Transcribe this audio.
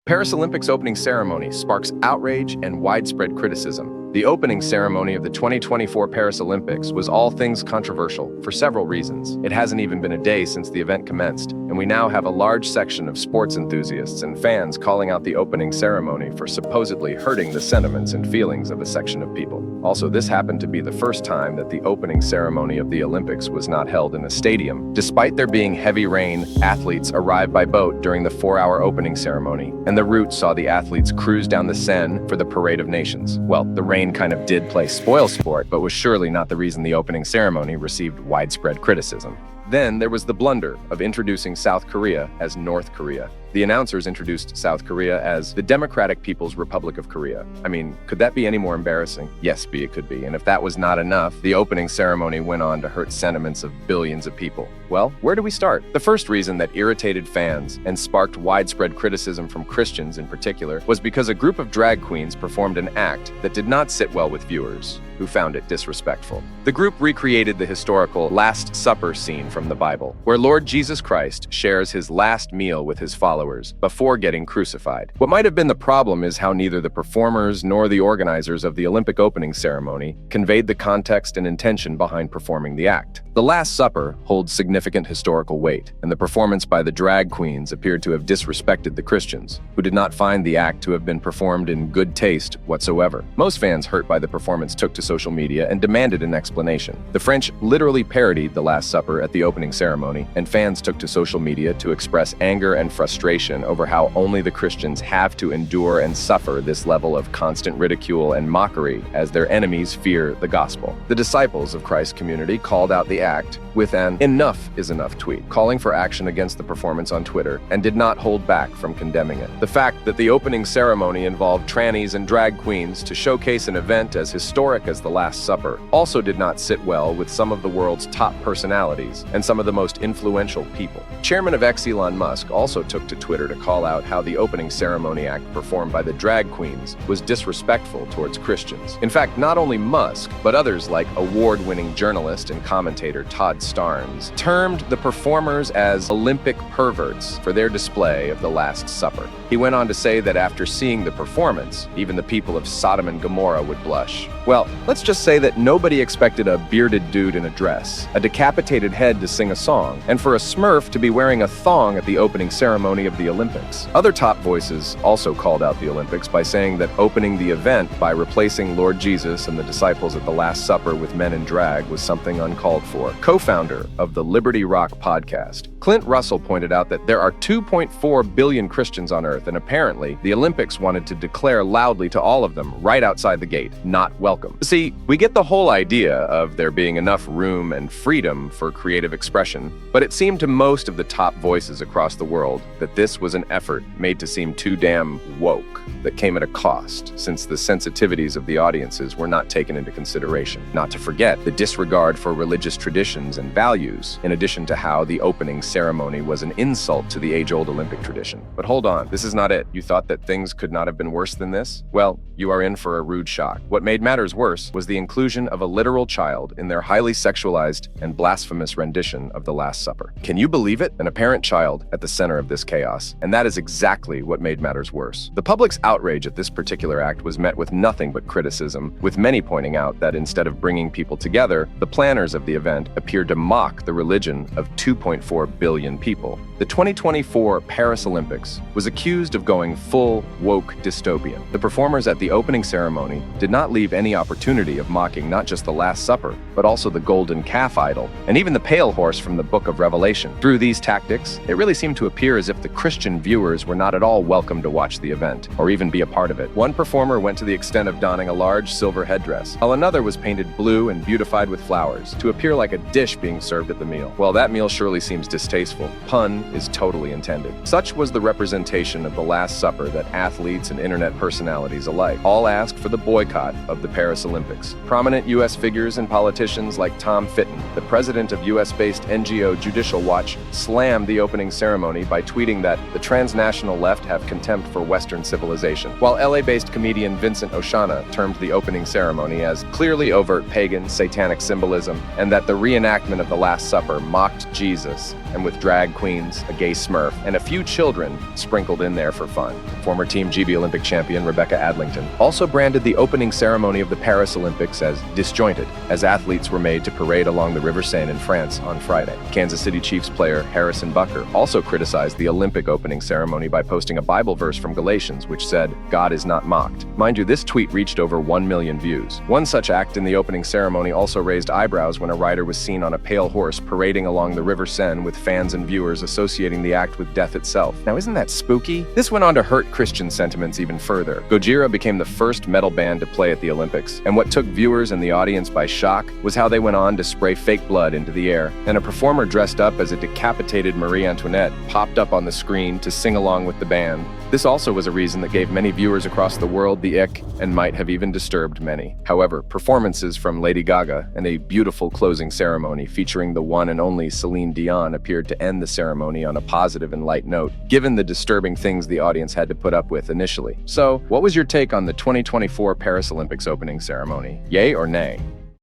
Paris Olympics opening ceremony sparks outrage and widespread criticism. The opening ceremony of the 2024 Paris Olympics was all things controversial for several reasons. It hasn't even been a day since the event commenced, and we now have a large section of sports enthusiasts and fans calling out the opening ceremony for supposedly hurting the sentiments and feelings of a section of people. Also, this happened to be the first time that the opening ceremony of the Olympics was not held in a stadium. Despite there being heavy rain, athletes arrived by boat during the 4-hour opening ceremony, and the route saw the athletes cruise down the Seine for the Parade of Nations. Well, the rain kind of did play spoil sport, but was surely not the reason the opening ceremony received widespread criticism. Then there was the blunder of introducing South Korea as North Korea. The announcers introduced South Korea as the Democratic People's Republic of Korea. I mean, could that be any more embarrassing? Yes, it could be. And if that was not enough, the opening ceremony went on to hurt sentiments of billions of people. Well, where do we start? The first reason that irritated fans and sparked widespread criticism from Christians in particular was because a group of drag queens performed an act that did not sit well with viewers, who found it disrespectful. The group recreated the historical Last Supper scene from the Bible, where Lord Jesus Christ shares his last meal with his followers before getting crucified. What might have been the problem is how neither the performers nor the organizers of the Olympic opening ceremony conveyed the context and intention behind performing the act. The Last Supper holds significant historical weight, and the performance by the drag queens appeared to have disrespected the Christians, who did not find the act to have been performed in good taste whatsoever. Most fans hurt by the performance took to social media and demanded an explanation. The French literally parodied the Last Supper at the opening ceremony, and fans took to social media to express anger and frustration over how only the Christians have to endure and suffer this level of constant ridicule and mockery as their enemies fear the gospel. The disciples of Christ's community called out the act with an "enough is enough" tweet, calling for action against the performance on Twitter, and did not hold back from condemning it. The fact that the opening ceremony involved trannies and drag queens to showcase an event as historic as the Last Supper also did not sit well with some of the world's top personalities and some of the most influential people. Chairman of X Elon Musk also took to Twitter to call out how the opening ceremony act performed by the drag queens was disrespectful towards Christians. In fact, not only Musk, but others like award-winning journalist and commentator Todd Starnes termed the performers as Olympic perverts for their display of the Last Supper. He went on to say that after seeing the performance, even the people of Sodom and Gomorrah would blush. Well, let's just say that nobody expected a bearded dude in a dress, a decapitated head to sing a song, and for a Smurf to be wearing a thong at the opening ceremony of the Olympics. Other top voices also called out the Olympics by saying that opening the event by replacing Lord Jesus and the disciples at the Last Supper with men in drag was something uncalled for. Co-founder of the Liberty Rock podcast, Clint Russell, pointed out that there are 2.4 billion Christians on Earth, and apparently the Olympics wanted to declare loudly to all of them right outside the gate, "Not welcome." See, we get the whole idea of there being enough room and freedom for creative expression, but it seemed to most of the top voices across the world that this was an effort made to seem too damn woke that came at a cost, since the sensitivities of the audiences were not taken into consideration. Not to forget the disregard for religious traditions and values, in addition to how the opening ceremony was an insult to the age-old Olympic tradition. But hold on, this is not it. You thought that things could not have been worse than this? Well, you are in for a rude shock. What made matters worse was the inclusion of a literal child in their highly sexualized and blasphemous rendition of the Last Supper. Can you believe it? An apparent child at the center of this chaos. And that is exactly what made matters worse. The public's outrage at this particular act was met with nothing but criticism, with many pointing out that instead of bringing people together, the planners of the event appeared to mock the religion of 2.4 billion people. The 2024 Paris Olympics was accused of going full woke dystopian. The performers at the opening ceremony did not leave any opportunity of mocking not just the Last Supper, but also the golden calf idol, and even the pale horse from the book of Revelation. Through these tactics, it really seemed to appear as if the Christian viewers were not at all welcome to watch the event, or even be a part of it. One performer went to the extent of donning a large silver headdress, while another was painted blue and beautified with flowers, to appear like a dish being served at the meal. Well, that meal surely seems distasteful. Pun is totally intended. Such was the representation of the Last Supper that athletes and internet personalities alike all asked for the boycott of the Paris Olympics. Prominent U.S. figures and politicians like Tom Fitton, the president of U.S.-based NGO Judicial Watch, slammed the opening ceremony by tweeting that the transnational left have contempt for Western civilization. civilization, while LA-based comedian Vincent Oshana termed the opening ceremony as clearly overt pagan, satanic symbolism, and that the reenactment of the Last Supper mocked Jesus, and with drag queens, a gay Smurf, and a few children sprinkled in there for fun. Former Team GB Olympic champion Rebecca Adlington also branded the opening ceremony of the Paris Olympics as disjointed, as athletes were made to parade along the River Seine in France on Friday. Kansas City Chiefs player Harrison Butker also criticized the Olympic opening ceremony by posting a Bible verse from Galatians which said, "God is not mocked." Mind you, this tweet reached over 1 million views. One such act in the opening ceremony also raised eyebrows when a rider was seen on a pale horse parading along the River Seine, with fans and viewers associating the act with death itself. Now, isn't that spooky? This went on to hurt Christian sentiments even further. Gojira became the first metal band to play at the Olympics, and what took viewers and the audience by shock was how they went on to spray fake blood into the air, and a performer dressed up as a decapitated Marie Antoinette popped up on the screen to sing along with the band. This also was a reason that gave many viewers across the world the ick and might have even disturbed many. However, performances from Lady Gaga and a beautiful closing ceremony featuring the one and only Celine Dion appeared to end the ceremony on a positive and light note, given the disturbing things the audience had to put up with initially. So, what was your take on the 2024 Paris Olympics opening ceremony? Yay or nay?